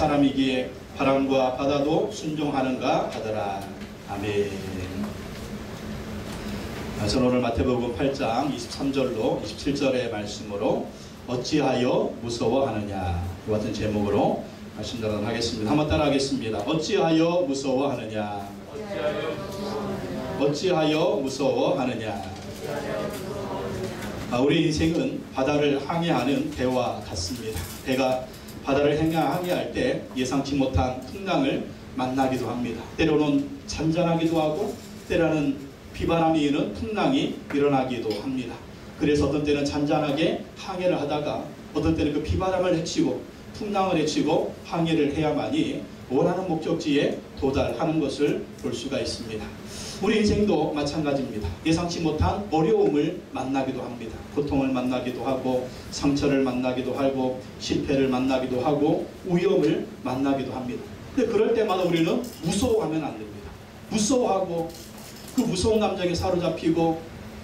사람이기에 바람과 바다도 순종하는가 하더라. 아멘. 저는 오늘 마태복음 8장 23절로 27절의 말씀으로 어찌하여 무서워하느냐, 이 같은 제목으로 말씀 전하겠습니다. 한번 따라 하겠습니다. 어찌하여 무서워하느냐. 어찌하여 무서워하느냐. 우리 인생은 바다를 항해하는 배와 같습니다. 배가 바다를 항해할 때 예상치 못한 풍랑을 만나기도 합니다. 때로는 잔잔하기도 하고 때로는 비바람이 이는 풍랑이 일어나기도 합니다. 그래서 어떤 때는 잔잔하게 항해를 하다가 어떤 때는 그 비바람을 헤치고 풍랑을 헤치고 항해를 해야만이 원하는 목적지에 도달하는 것을 볼 수가 있습니다. 우리 인생도 마찬가지입니다. 예상치 못한 어려움을 만나기도 합니다. 고통을 만나기도 하고 상처를 만나기도 하고 실패를 만나기도 하고 위험을 만나기도 합니다. 근데 그럴 때마다 우리는 무서워하면 안 됩니다. 무서워하고 그 무서운 감정에 사로잡히고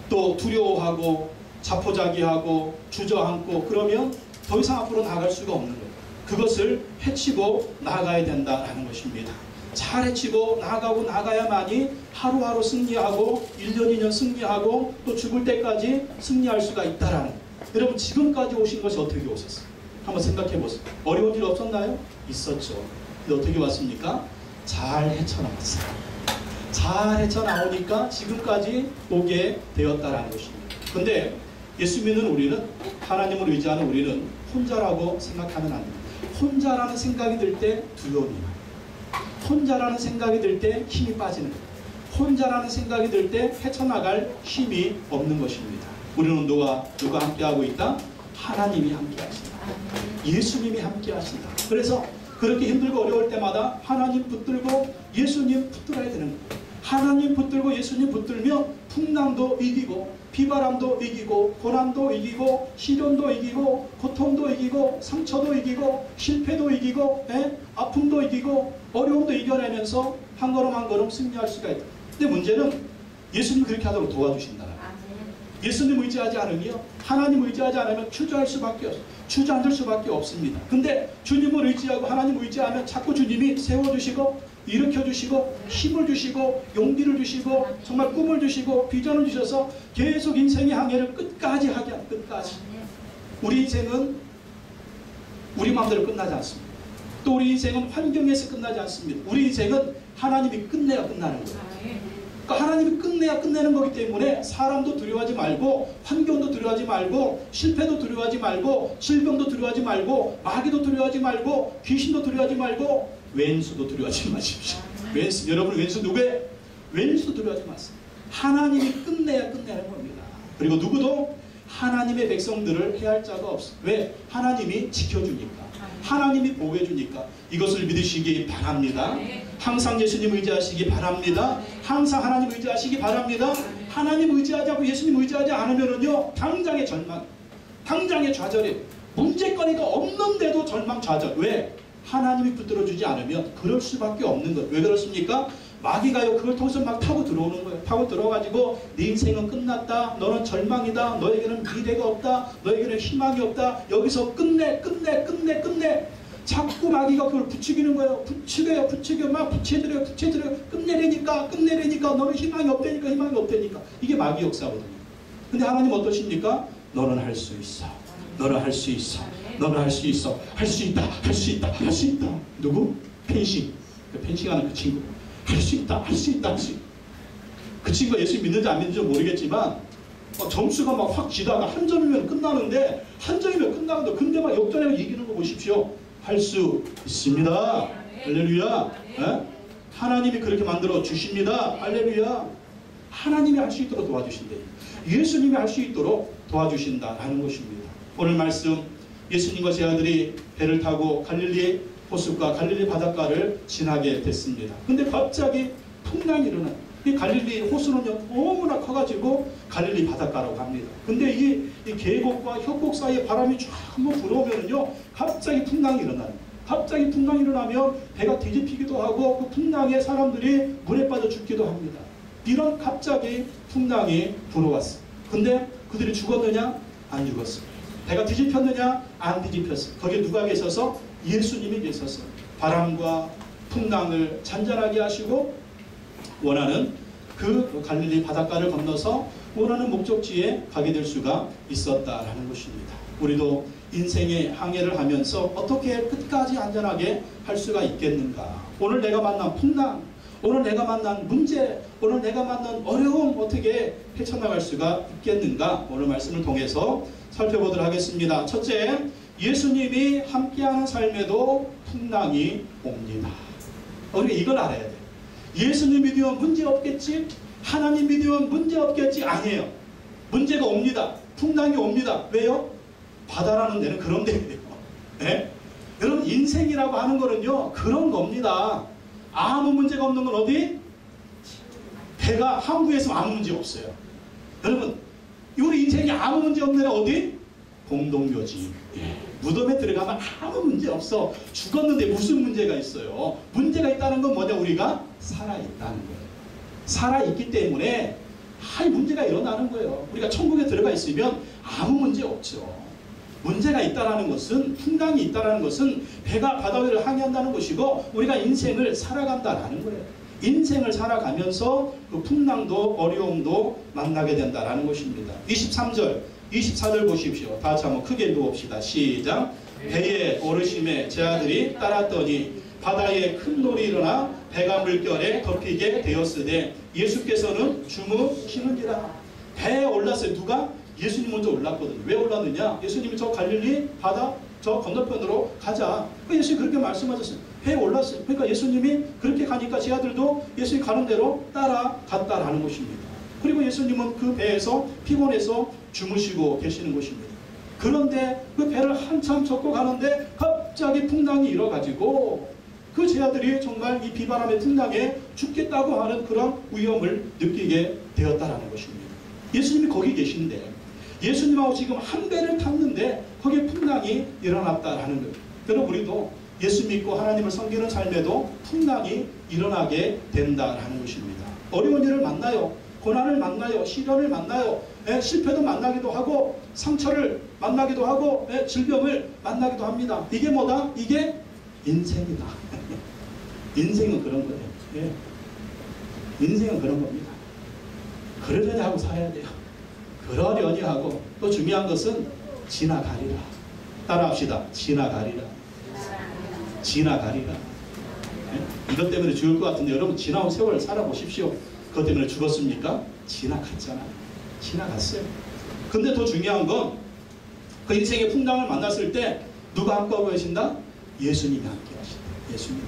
또 두려워하고 자포자기하고 주저앉고 그러면 더 이상 앞으로 나아갈 수가 없는 거예요. 그것을 헤치고 나아가야 된다는 것입니다. 잘 헤치고 나아가야만이 하루하루 승리하고 1년 2년 승리하고 또 죽을 때까지 승리할 수가 있다라는 거예요. 여러분 지금까지 오신 것이 어떻게 오셨어요? 한번 생각해 보세요. 어려운 일 없었나요? 있었죠. 근데 어떻게 왔습니까? 잘 헤쳐나왔어요. 잘 헤쳐나오니까 지금까지 오게 되었다라는 것입니다. 근데 예수 믿는 우리는, 하나님을 의지하는 우리는 혼자라고 생각하면 안 됩니다. 혼자라는 생각이 들 때 두려움이 나요. 혼자라는 생각이 들 때 힘이 빠지는 거예요. 혼자라는 생각이 들 때 헤쳐나갈 힘이 없는 것입니다. 우리는 누가 함께하고 있다? 하나님이 함께하신다. 예수님이 함께하신다. 그래서 그렇게 힘들고 어려울 때마다 하나님 붙들고 예수님 붙들어야 되는 거예요. 하나님 붙들고 예수님 붙들면 풍랑도 이기고 비바람도 이기고 고난도 이기고 시련도 이기고 고통도 이기고 상처도 이기고 실패도 이기고 아픔도 이기고 어려움도 이겨내면서 한 걸음 한 걸음 승리할 수가 있다. 근데 문제는 예수님 그렇게 하도록 도와주신다. 예수님 의지하지 않으면, 하나님 의지하지 않으면 주저할 수밖에 없어요. 주저앉을 수밖에 없습니다. 근데 주님을 의지하고 하나님 의지하면 자꾸 주님이 세워주시고 일으켜주시고 힘을 주시고 용기를 주시고 정말 꿈을 주시고 비전을 주셔서 계속 인생의 항해를 끝까지 하게 합니다. 끝까지. 우리 인생은 우리 마음대로 끝나지 않습니다. 또 우리 인생은 환경에서 끝나지 않습니다. 우리 인생은 하나님이 끝내야 끝나는 거예요. 그러니까 하나님이 끝내야 끝내는 거기 때문에 사람도 두려워하지 말고 환경도 두려워하지 말고 실패도 두려워하지 말고 질병도 두려워하지 말고 마귀도 두려워하지 말고 귀신도 두려워하지 말고 왼수도 두려워하지 마십시오. 왼수, 여러분 왼수 누구예요? 왼수도 두려워하지 마세요. 하나님이 끝내야 끝내는 겁니다. 그리고 누구도 하나님의 백성들을 해할 자가 없어요. 왜? 하나님이 지켜주니까. 하나님이 보호해주니까. 이것을 믿으시기 바랍니다. 항상 예수님 의지하시기 바랍니다. 항상 하나님 의지하시기 바랍니다. 하나님 의지하자고 예수님 의지하지 않으면은요 당장의 절망, 당장의 좌절이 문제거리가 없는데도 절망 좌절. 왜? 하나님이 붙들어주지 않으면 그럴 수밖에 없는 거예요. 왜 그렇습니까? 마귀가요 그걸 통해서 막 타고 들어오는 거예요. 타고 들어가지고 네 인생은 끝났다, 너는 절망이다, 너에게는 미래가 없다, 너에게는 희망이 없다, 여기서 끝내. 자꾸 마귀가 그걸 부추기는 거예요. 부추겨요 막 부채들어요 끝내려니까 너는 희망이 없다니까. 이게 마귀 역사거든요. 근데 하나님 어떠십니까? 너는 할 수 있어. 너는 할 수 있어. 너는 할 수 있어. 할 수 있다. 누구? 펜싱. 펜싱하는 그 친구. 할 수 있다. 그 친구가 예수 믿는지 안 믿는지 모르겠지만 점수가 막 확 지다가 한 점이면 끝나는데 근데 막 역전해서 이기는 거 보십시오. 할 수 있습니다. 할렐루야. 하나님이 그렇게 만들어 주십니다. 할렐루야. 하나님이 할 수 있도록 도와주신대요. 예수님이 할 수 있도록 도와주신다라는 것입니다. 오늘 말씀, 예수님과 제 아들이 배를 타고 갈릴리 호숫가, 갈릴리 바닷가를 지나게 됐습니다. 근데 갑자기 풍랑이 일어나요. 이 갈릴리 호수는요 너무나 커가지고 갈릴리 바닷가라고 합니다. 근데 이 계곡과 협곡 사이에 바람이 쫙 한번 불어오면요 갑자기 풍랑이 일어나요. 갑자기 풍랑이 일어나면 배가 뒤집히기도 하고 그 풍랑에 사람들이 물에 빠져 죽기도 합니다. 이런 갑자기 풍랑이 불어왔어요. 근데 그들이 죽었느냐? 안 죽었어요. 배가 뒤집혔느냐? 안 뒤집혔어요. 거기에 누가 계셔서? 예수님이 계셨어요. 바람과 풍랑을 잔잔하게 하시고 원하는 그 갈릴리 바닷가를 건너서 원하는 목적지에 가게 될 수가 있었다라는 것입니다. 우리도 인생의 항해를 하면서 어떻게 끝까지 안전하게 할 수가 있겠는가? 오늘 내가 만난 풍랑, 오늘 내가 만난 문제, 오늘 내가 만난 어려움 어떻게 헤쳐나갈 수가 있겠는가? 오늘 말씀을 통해서 살펴보도록 하겠습니다. 첫째, 예수님이 함께하는 삶에도 풍랑이 옵니다. 우리가 이걸 알아야 돼요. 예수님 믿으면 문제 없겠지? 하나님 믿으면 문제 없겠지? 아니에요. 문제가 옵니다. 풍랑이 옵니다. 왜요? 바다라는 데는 그런 데예요. 네? 여러분 인생이라고 하는 거는요 그런 겁니다. 아무 문제가 없는 건 어디? 배가 항구에서 아무 문제 없어요. 여러분 우리 인생이 아무 문제 없는 데는 어디? 공동묘지. 무덤에 들어가면 아무 문제 없어. 죽었는데 무슨 문제가 있어요? 문제가 있다는 건 뭐냐? 우리가 살아있다는 거예요. 살아있기 때문에 문제가 일어나는 거예요. 우리가 천국에 들어가 있으면 아무 문제 없죠. 문제가 있다는 것은, 풍랑이 있다는 것은 배가 바다 위를 항해한다는 것이고 우리가 인생을 살아간다는 거예요. 인생을 살아가면서 그 풍랑도 어려움도 만나게 된다는 것입니다. 23절, 24절 보십시오. 다 같이 한번 크게 읽어봅시다. 시작. 배에 오르심에 제 아들이 따랐더니 바다에 큰 놀이 일어나 배가 물결에 덮이게 되었으되 예수께서는 주무시는지라. 배에 올랐어요. 누가? 예수님 먼저 올랐거든요. 왜 올랐느냐? 예수님이 저 갈릴리 바다 저 건너편으로 가자. 예수님이 그렇게 말씀하셨어요. 배에 올랐어요. 그러니까 예수님이 그렇게 가니까 제 아들도 예수님 가는 대로 따라갔다라는 것입니다. 그리고 예수님은 그 배에서 피곤해서 주무시고 계시는 것입니다. 그런데 그 배를 한참 젓고 가는데 갑자기 풍랑이 일어가지고 그 제 아들이 정말 이 비바람의 풍랑에 죽겠다고 하는 그런 위험을 느끼게 되었다라는 것입니다. 예수님이 거기 계신데 예수님하고 지금 한 배를 탔는데 거기에 풍랑이 일어났다라는 거예요. 여러분 우리도 예수 믿고 하나님을 섬기는 삶에도 풍랑이 일어나게 된다라는 것입니다. 어려운 일을 만나요. 고난을 만나요. 시련을 만나요. 실패도 만나기도 하고 상처를 만나기도 하고 질병을 만나기도 합니다. 이게 뭐다? 이게 인생이다. 인생은 그런 거예요. 인생은 그런 겁니다. 그러려니 하고 살아야 돼요. 그러려니 하고 또 중요한 것은 지나가리라. 따라합시다. 지나가리라. 지나가리라. 이것 때문에 죽을 것 같은데 여러분 지나온 세월을 살아보십시오. 그것 때문에 죽었습니까? 지나갔잖아요. 지나갔어요. 근데 더 중요한 건 그 인생의 풍랑을 만났을 때 누가 함께하고 계신다? 예수님이 함께 하신다. 예수님.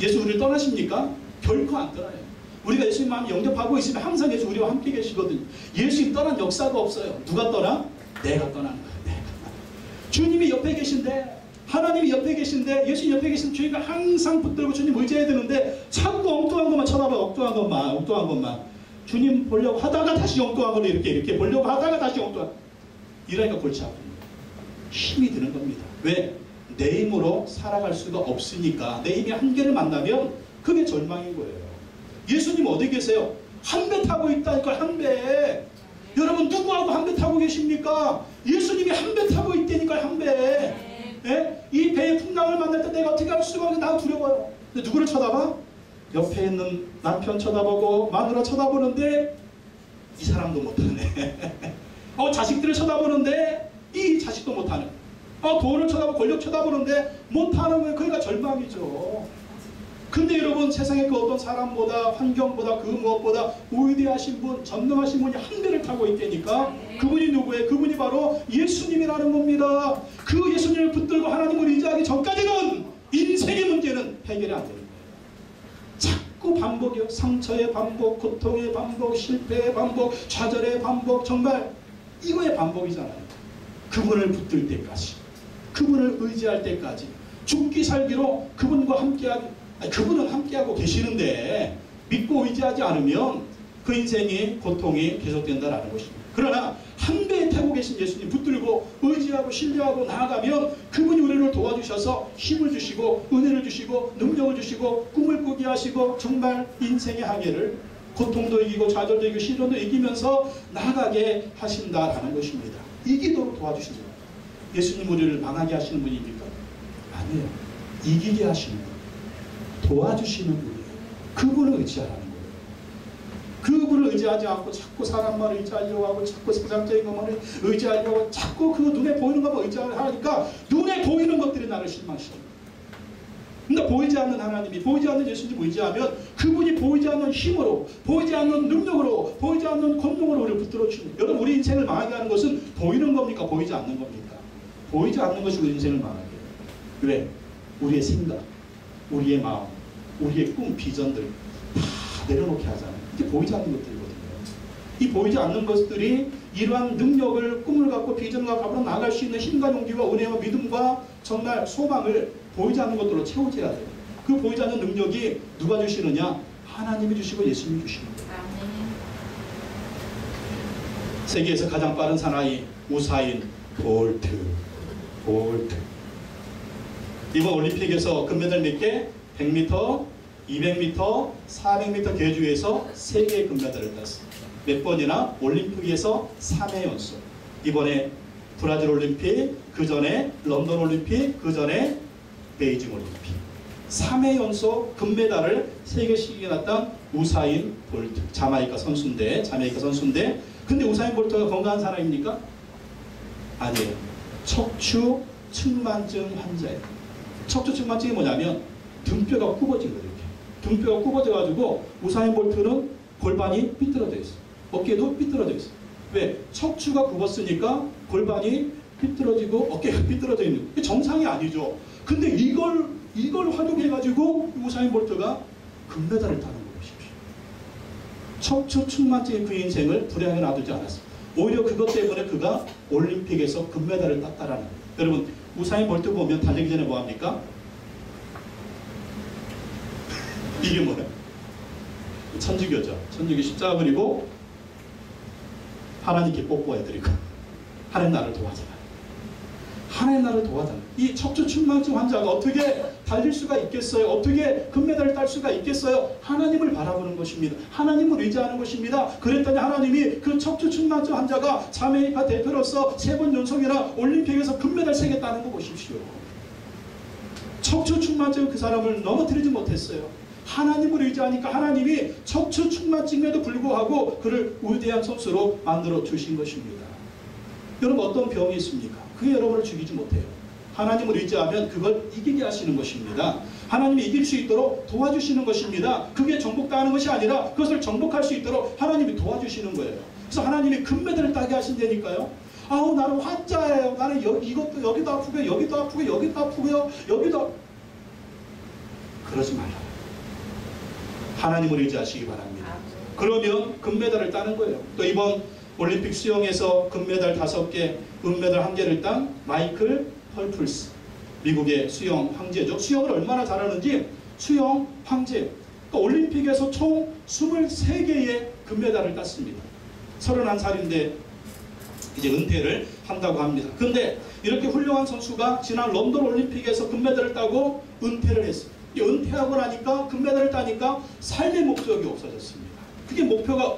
예수 우리를 떠나십니까? 결코 안 떠나요. 우리가 예수님 마음에 영접하고 있으면 항상 예수 우리와 함께 계시거든요. 예수님 떠난 역사가 없어요. 누가 떠나? 내가 떠나는 거예요. 내가. 주님이 옆에 계신데 하나님이 옆에 계신데 예수님 옆에 계신 저희가 항상 붙들고 주님 의지해야 되는데 자꾸 엉뚱한 것만 쳐다봐요. 엉뚱한 것만. 주님 보려고 하다가 다시 엉뚱한 걸로 이렇게 보려고 하다가 다시 엉뚱한 이러니까 골치 아픈 거예요. 힘이 드는 겁니다. 왜? 내 힘으로 살아갈 수가 없으니까 내 힘의 한계를 만나면 그게 절망인 거예요. 예수님 어디 계세요? 한 배 타고 있다니까. 한 배. 여러분 누구하고 한 배 타고 계십니까? 예수님이 한 배 타고 있다니까. 한 배. 이 배의 풍랑을 만날 때 내가 어떻게 할 수가 없는데 나 두려워요. 근데 누구를 쳐다봐? 옆에 있는 남편 쳐다보고 마누라 쳐다보는데 이 사람도 못하네. 자식들을 쳐다보는데 이 자식도 못하네. 돈을 쳐다보고 권력 쳐다보는데 못하는 거예요. 그러니까 절망이죠. 근데 여러분 세상에 그 어떤 사람보다 환경보다 그 무엇보다 위대하신 분, 전능하신 분이 한 배를 타고 있다니까. 그분이 누구예요? 그분이 바로 예수님이라는 겁니다. 그 예수님을 붙들고 하나님을 의지하기 전까지는 인생의 문제는 해결이 안 되는 거예요. 자꾸 반복이요. 상처의 반복, 고통의 반복, 실패의 반복, 좌절의 반복. 정말 이거의 반복이잖아요. 그분을 붙들 때까지, 그분을 의지할 때까지, 죽기 살기로 그분과 함께하기. 그분은 함께하고 계시는데 믿고 의지하지 않으면 그 인생이 고통이 계속된다는 것입니다. 그러나 한 배에 타고 계신 예수님 붙들고 의지하고 신뢰하고 나아가면 그분이 우리를 도와주셔서 힘을 주시고 은혜를 주시고 능력을 주시고 꿈을 꾸게 하시고 정말 인생의 항해를 고통도 이기고 좌절도 이기고 시련도 이기면서 나아가게 하신다라는 것입니다. 이기도록 도와주십니다. 예수님 우리를 망하게 하시는 분입니까? 아니에요. 이기게 하시는 분. 도와주시는 분이에요. 그분을 의지하라는 거예요. 그분을 의지하지 않고 자꾸 사람만 의지하려고 하고 자꾸 세상적인 것만 의지하려고 하고 자꾸 그 눈에 보이는 것만 의지하니까 눈에 보이는 것들이 나를 실망시킵니다. 근데 보이지 않는 하나님이, 보이지 않는 예수님 의지하면 그분이 보이지 않는 힘으로, 보이지 않는 능력으로, 보이지 않는 권능으로 우리를 붙들어 주십니다. 여러분, 우리 인생을 망하게 하는 것은 보이는 겁니까? 보이지 않는 겁니까? 보이지 않는 것이 우리 인생을 망하게 해요. 왜? 우리의 생각, 우리의 마음, 우리의 꿈, 비전들 다 내려놓게 하잖아요. 이게 보이지 않는 것들이거든요. 이 보이지 않는 것들이 이러한 능력을, 꿈을 갖고 비전과 앞으로 나아갈 수 있는 힘과 용기와 은혜와 믿음과 정말 소망을 보이지 않는 것들로 채워져야 돼요. 그 보이지 않는 능력이 누가 주시느냐? 하나님이 주시고 예수님이 주시는 거예요. 세계에서 가장 빠른 사나이 우사인 볼트. 이번 올림픽에서 금메달 몇 개? 100m, 200m, 400m 계주에서 3개의 금메달을 땄습니다. 몇 번이나? 올림픽에서 3회 연속. 이번에 브라질 올림픽, 그 전에 런던 올림픽, 그 전에 베이징 올림픽. 3회 연속 금메달을 3개씩이나 딴 우사인 볼트. 자메이카 선수인데. 근데 우사인 볼트가 건강한 사람입니까? 아니에요. 척추 측만증 환자예요. 척추 측만증이 뭐냐면 등뼈가 굽어진 거예요. 이렇게. 등뼈가 굽어져가지고 우사인 볼트는 골반이 삐뚤어져 있어요. 어깨도 삐뚤어져 있어요. 왜? 척추가 굽었으니까 골반이 삐뚤어지고 어깨가 삐뚤어져 있는 거예요. 정상이 아니죠. 근데 이걸 활용해가지고 우사인 볼트가 금메달을 따는 거예요. 척추 측만증의 그 인생을 불행하게 놔두지 않았습니다. 오히려 그것 때문에 그가 올림픽에서 금메달을 땄다라는 거예요. 여러분, 우사인 볼트 보면 달리기 전에 뭐합니까? 이게 뭐예요? 천주교죠. 천주교 십자가 그리고 하나님께 뽀뽀해드리고 하나님 나를 도와줘라. 하나님 나를 도와달라. 이 척추 측만증 환자가 어떻게 달릴 수가 있겠어요? 어떻게 금메달을 딸 수가 있겠어요? 하나님을 바라보는 것입니다. 하나님을 의지하는 것입니다. 그랬더니 하나님이 그 척추 측만증 환자가 자메이카 대표로서 3번 연속이나 올림픽에서 금메달 3개 따는 거 보십시오. 척추 측만증 그 사람을 넘어뜨리지 못했어요. 하나님을 의지하니까 하나님이 척추 측만증에도 불구하고 그를 위대한 선수로 만들어 주신 것입니다. 여러분, 어떤 병이 있습니까? 그게 여러분을 죽이지 못해요. 하나님을 의지하면 그걸 이기게 하시는 것입니다. 하나님이 이길 수 있도록 도와주시는 것입니다. 그게 정복당하는 것이 아니라 그것을 정복할 수 있도록 하나님이 도와주시는 거예요. 그래서 하나님이 금메달을 따게 하신다니까요. 아우, 나는 환자예요. 나는 이것도 여기도 아프고요. 여기도 아프고요. 여기도 아프고요. 여기도 그러지 말라. 하나님을 의지하시기 바랍니다. 그러면 금메달을 따는 거예요. 또 이번 올림픽 수영에서 금메달 5개, 은메달 1개를 딴 마이클 펄플스. 미국의 수영 황제죠. 수영을 얼마나 잘하는지 수영 황제. 그러니까 올림픽에서 총 23개의 금메달을 땄습니다. 31살인데 이제 은퇴를 한다고 합니다. 그런데 이렇게 훌륭한 선수가 지난 런던 올림픽에서 금메달을 따고 은퇴를 했어요. 은퇴하고 나니까 금메달을 따니까 삶의 목적이 없어졌습니다. 그게 목표가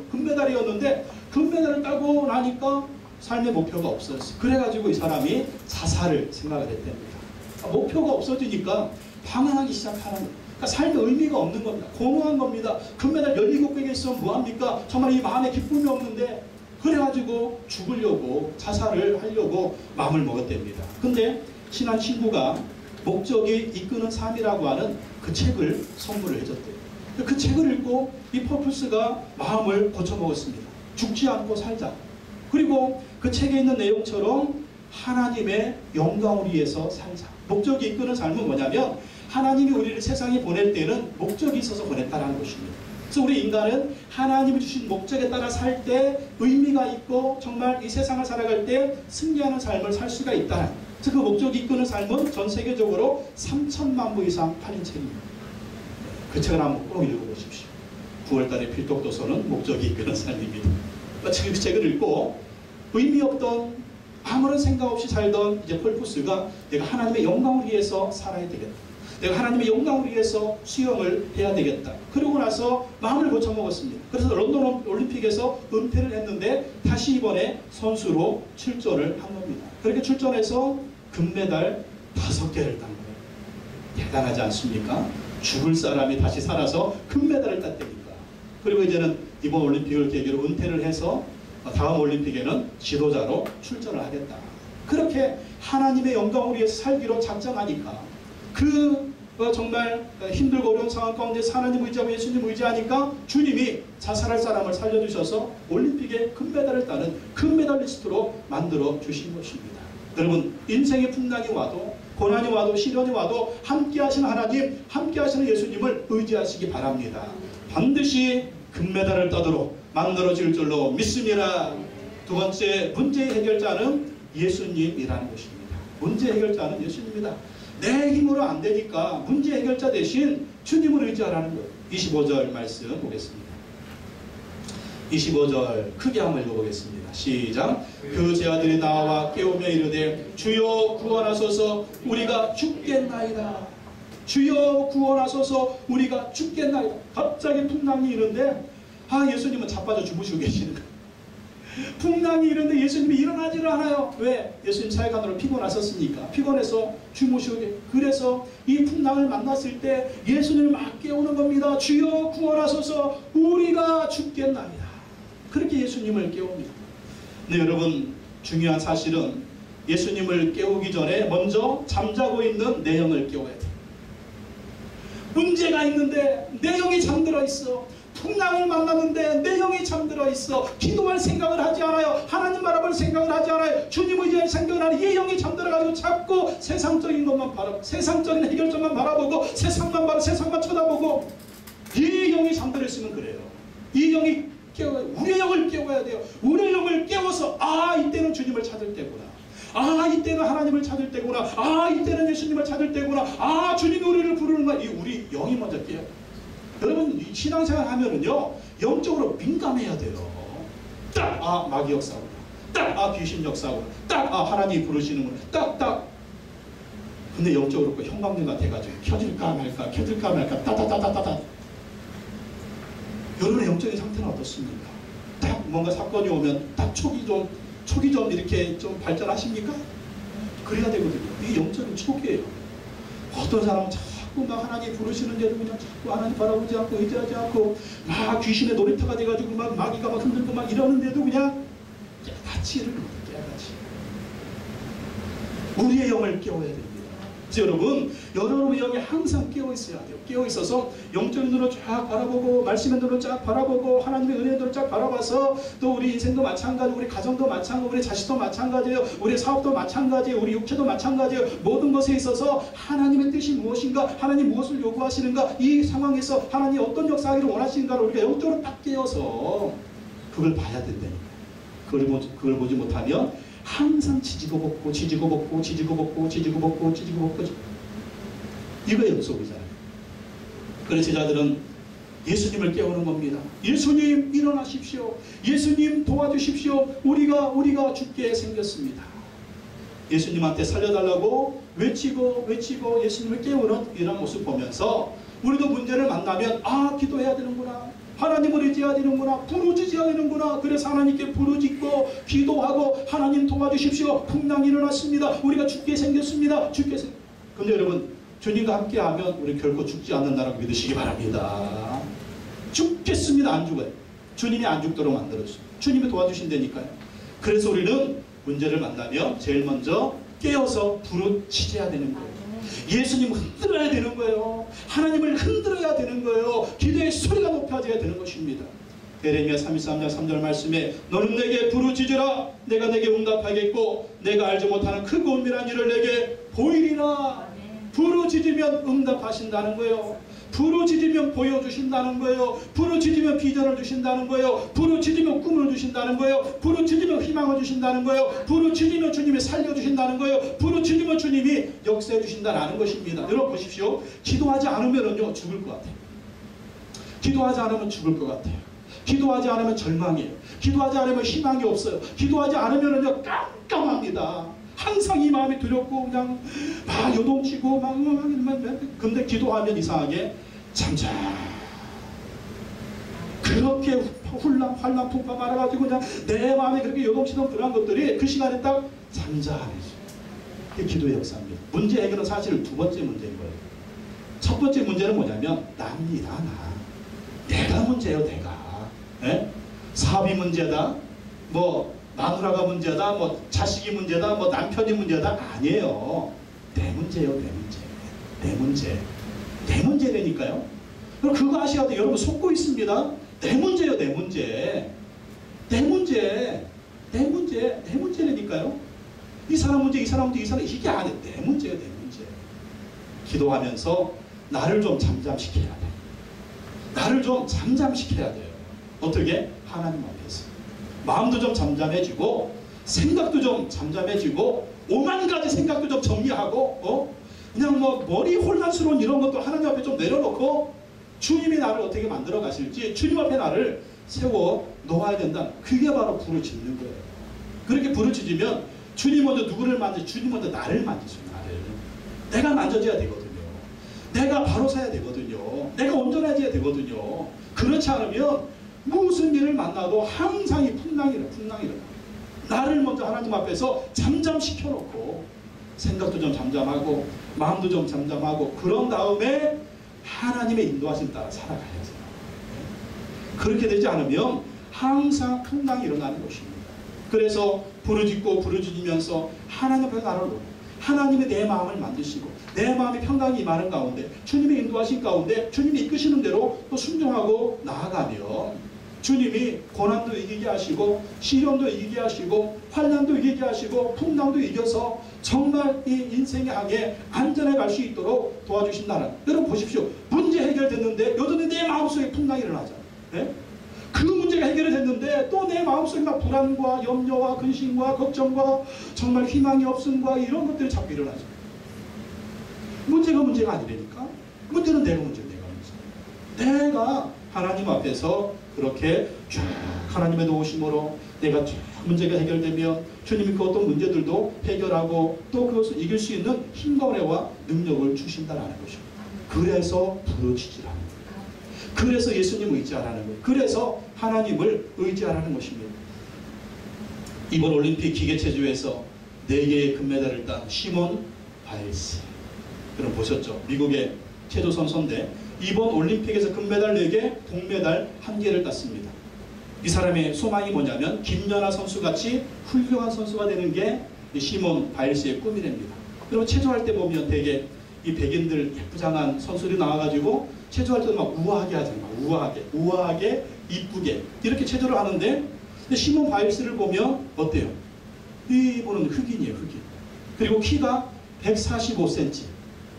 금메달이었는데 금메달을 따고 나니까 삶의 목표가 없어졌어요. 그래가지고 이 사람이 자살을 생각을 했답니다. 목표가 없어지니까 방황하기 시작하는 거예요. 그러니까 삶의 의미가 없는 겁니다. 공허한 겁니다. 금메달 17개 있으면 뭐합니까? 정말 이 마음에 기쁨이 없는데 그래가지고 죽으려고 자살을 하려고 마음을 먹었답니다. 근데 친한 친구가 목적이 이끄는 삶이라고 하는 그 책을 선물을 해줬대요. 그 책을 읽고 이 퍼플스가 마음을 고쳐먹었습니다. 죽지 않고 살자. 그리고 그 책에 있는 내용처럼 하나님의 영광을 위해서 살자. 목적이 이끄는 삶은 뭐냐면 하나님이 우리를 세상에 보낼 때는 목적이 있어서 보냈다는 것입니다. 그래서 우리 인간은 하나님이 주신 목적에 따라 살 때 의미가 있고 정말 이 세상을 살아갈 때 승리하는 삶을 살 수가 있다. 그래서 그 목적이 이끄는 삶은 전 세계적으로 3천만 부 이상 팔린 책입니다. 그 책을 한번 꼭 읽어보십시오. 9월달에 필독도서는 목적이 이끄는 삶입니다. 그 책을 읽고 의미 없던 아무런 생각 없이 살던 이제 펄푸스가 내가 하나님의 영광을 위해서 살아야 되겠다. 내가 하나님의 영광을 위해서 수영을 해야 되겠다. 그러고 나서 마음을 고쳐먹었습니다. 그래서 런던 올림픽에서 은퇴를 했는데 다시 이번에 선수로 출전을 한 겁니다. 그렇게 출전해서 금메달 5개를 딴 거예요. 대단하지 않습니까? 죽을 사람이 다시 살아서 금메달을 땄다니까. 그리고 이제는 이번 올림픽을 계기로 은퇴를 해서 다음 올림픽에는 지도자로 출전을 하겠다. 그렇게 하나님의 영광을 위해서 살기로 작정하니까 정말 힘들고 어려운 상황 가운데 하나님 의지하고 예수님 의지하니까 주님이 자살할 사람을 살려주셔서 올림픽에 금메달을 따는 금메달리스트로 만들어 주신 것입니다. 여러분, 인생의 풍랑이 와도 고난이 와도 시련이 와도 함께 하시는 하나님, 함께 하시는 예수님을 의지하시기 바랍니다. 반드시 금메달을 따도록 만들어질 줄로 믿습니다. 두 번째, 문제 해결자는 예수님이라는 것입니다. 문제 해결자는 예수님입니다. 내 힘으로 안 되니까 문제 해결자 대신 주님을 의지하라는 거예요. 25절 말씀 보겠습니다. 25절 크게 한번 읽어보겠습니다. 시작. 그 제아들이 나와 깨우며 이르되 주여 구원하소서 우리가 죽겠나이다. 주여 구원하소서 우리가 죽겠나이다. 갑자기 풍랑이 이른데 예수님은 자빠져 주무시고 계시는 거예요. 풍랑이 이른데 예수님이 일어나지를 않아요. 왜? 예수님 사역하느라 피곤하셨으니까. 피곤해서 주무시고 계세요. 그래서 이 풍랑을 만났을 때 예수님을 막 깨우는 겁니다. 주여 구원하소서 우리가 죽겠나이다. 그렇게 예수님을 깨웁니다. 네, 여러분, 중요한 사실은 예수님을 깨우기 전에 먼저 잠자고 있는 내 영을 깨워야 돼요. 문제가 있는데 내 영이 잠들어 있어. 풍랑을 만났는데 내 영이 잠들어 있어. 기도할 생각을 하지 않아요. 하나님 바라볼 생각을 하지 않아요. 주님 의지할 생각을 하는 이 영이 잠들어가지고 자꾸 세상적인 것만 바라보고 세상적인 해결점만 바라보고 세상만 쳐다보고 이 영이 잠들어 있으면 그래요. 이 영이 우리의 영을 깨워야 돼요. 우리의 영을 깨워서 이때는 주님을 찾을 때구나. 이때는 하나님을 찾을 때구나. 이때는 예수님을 찾을 때구나. 주님이 우리를 부르는구나. 이 우리 영이 먼저 깨요. 여러분, 신앙생활 하면은요, 영적으로 민감해야 돼요. 딱 마귀 역사구나. 딱 귀신 역사구나. 딱 하나님이 부르시는구나. 근데 영적으로 그 형광등가 돼가지고 켜질까 말까 따다다다다다. 여러분의 영적인 상태는 어떻습니까? 딱 뭔가 사건이 오면 딱 촉이 좀 이렇게 좀 발전하십니까? 그래야 되거든요. 이게 영적인 촉이에요. 어떤 사람은 자꾸 막 하나님 부르시는데도 그냥 자꾸 하나님 바라보지 않고 의지하지 않고 막 귀신의 놀이터가 돼가지고 막 마귀가 막 흔들고 막 이러는데도 그냥 깨같이 이러는 거예요. 깨같이. 우리의 영을 깨워야 됩니다. 여러분, 여러분의 영이 항상 깨어 있어야 돼요. 깨어 있어서 영적인 눈으로 쫙 바라보고 말씀의 눈으로 쫙 바라보고 하나님의 은혜의 눈으로 쫙 바라봐서 또 우리 인생도 마찬가지고 우리 가정도 마찬가지고 우리 자식도 마찬가지예요. 우리 사업도 마찬가지예요. 우리 육체도 마찬가지예요. 모든 것에 있어서 하나님의 뜻이 무엇인가, 하나님 무엇을 요구하시는가, 이 상황에서 하나님 어떤 역사하기를 원하시는가를 우리가 영적으로 딱 깨어서 그걸 봐야 된다니까요. 그걸 보지 못하면 항상 지지고 볶고 이거 연속이잖아요. 그래서 제자들은 예수님을 깨우는 겁니다. 예수님 일어나십시오. 예수님 도와주십시오. 우리가 죽게 생겼습니다. 예수님한테 살려달라고 외치고 예수님을 깨우는 이런 모습 보면서 우리도 문제를 만나면 기도해야 되는구나. 하나님을 의지해야 되는구나. 부르짖어야 되는구나. 그래서 하나님께 부르짖고 기도하고 하나님 도와주십시오. 풍랑이 일어났습니다. 우리가 죽게 생겼습니다. 근데 여러분, 주님과 함께하면 우리 결코 죽지 않는다라고 믿으시기 바랍니다. 죽겠습니다. 안 죽어요. 주님이 안 죽도록 만들어주세요. 주님이 도와주신다니까요. 그래서 우리는 문제를 만나면 제일 먼저 깨어서 부르짖어야 되는 거예요. 예수님을 흔들어야 되는 거예요. 하나님을 흔들어야 되는 거예요. 기도의 소리가 높아져야 되는 것입니다. 예레미야 33장 3절 말씀에 너는 내게 부르짖으라. 내가 내게 응답하겠고 내가 알지 못하는 크고 은밀한 일을 내게 보이리라. 부르짖으면 응답하신다는 거예요. 부르짖으면 보여주신다는 거예요. 부르짖으면 비전을 주신다는 거예요. 부르짖으면 꿈을 주신다는 거예요. 부르짖으면 희망을 주신다는 거예요. 부르짖으면 주님이 살려주신다는 거예요. 부르짖으면 주님이 역사해 주신다는 것입니다. 여러분 보십시오. 기도하지 않으면요 죽을 것 같아요. 기도하지 않으면 죽을 것 같아요. 기도하지 않으면 절망이에요. 기도하지 않으면 희망이 없어요. 기도하지 않으면요 깜깜합니다. 항상 이 마음이 두렵고 그냥 막 요동치고 막 근데 기도하면 이상하게 잠잠. 그렇게 환란 풍파 말아가지고 그냥 내 마음에 그렇게 요동치던 그런 것들이 그 시간에 딱 잠잠해져. 그게 기도의 역사입니다. 문제 해결은 사실 두 번째 문제인 거예요. 첫 번째 문제는 뭐냐면 나입니다. 나. 내가 문제예요. 내가. 예? 사업이 문제다. 뭐 마누라가 문제다. 뭐 자식이 문제다. 뭐 남편이 문제다. 아니에요. 내 문제예요. 내 문제. 내 문제. 내 문제라니까요. 그럼 그거 아시아도 여러분 속고 있습니다. 내 문제예요. 내 문제. 내 문제. 내 문제. 내 문제라니까요. 이 사람 문제, 이 사람 문제, 이 사람 이게 아니에요. 내 문제예요. 내 문제. 기도하면서 나를 좀 잠잠시켜야 돼. 나를 좀 잠잠시켜야 돼요. 어떻게? 하나님 앞에서. 마음도 좀 잠잠해지고 생각도 좀 잠잠해지고 오만 가지 생각도 좀 정리하고 그냥 뭐 머리 혼란스러운 이런 것도 하나님 앞에 좀 내려놓고 주님이 나를 어떻게 만들어 가실지 주님 앞에 나를 세워 놓아야 된다. 그게 바로 부르짖는 거예요. 그렇게 부르짖으면 주님 먼저 누구를 만지? 주님 먼저 나를 만지죠. 나를. 내가 만져져야 되거든요. 내가 바로 서야 되거든요. 내가 온전해져야 되거든요. 그렇지 않으면 무슨 일을 만나도 항상 이 풍랑이라. 나를 먼저 하나님 앞에서 잠잠시켜놓고 생각도 좀 잠잠하고 마음도 좀 잠잠하고 그런 다음에 하나님의 인도하심 따라 살아가야죠. 그렇게 되지 않으면 항상 풍랑이 일어나는 것입니다. 그래서 부르짖고 부르짖으면서 하나님 앞에 나를 놓고 하나님의 내 마음을 만드시고 내 마음이 평강이 임하는 가운데 주님의 인도하신 가운데 주님이 이끄시는 대로 또 순종하고 나아가면 주님이 고난도 이기게 하시고 시련도 이기게 하시고 환난도 이기게 하시고 풍랑도 이겨서 정말 이 인생의 항에 안전해 갈 수 있도록 도와주신다는. 여러분 보십시오. 문제 해결됐는데 여전히 내 마음속에 풍랑이 일어나잖아요. 네? 그 문제가 해결이 됐는데 또 내 마음속에 막 불안과 염려와 근심과 걱정과 정말 희망이 없음과 이런 것들이 자꾸 일어나죠. 문제가 아니라니까. 문제는 내가 문제. 내가 하나님 앞에서 그렇게 쫙 하나님의 도우심으로 내가 쫙 문제가 해결되면 주님이 그 어떤 문제들도 해결하고 또 그것을 이길 수 있는 힘과 은혜와 능력을 주신다는 것입니다. 그래서 부르짖으라는 거예요. 그래서 예수님을 의지하라는 거예요. 그래서 하나님을 의지하라는 것입니다. 이번 올림픽 기계체조에서 4개의 금메달을 딴 시몬 바일스. 여러분 보셨죠? 미국의 체조 선수인데 이번 올림픽에서 금메달 4개, 동메달 1개를 땄습니다. 이 사람의 소망이 뭐냐면 김연아 선수같이 훌륭한 선수가 되는 게 시몬 바일스의 꿈이랍니다. 그리고 체조할 때 보면 되게 이 백인들 예쁘장한 선수들이 나와가지고 체조할 때도 막 우아하게 하잖아요. 우아하게, 이쁘게 이렇게 체조를 하는데 근데 시몬 바일스를 보면 어때요? 이분은 흑인이에요. 흑인. 그리고 키가 145cm,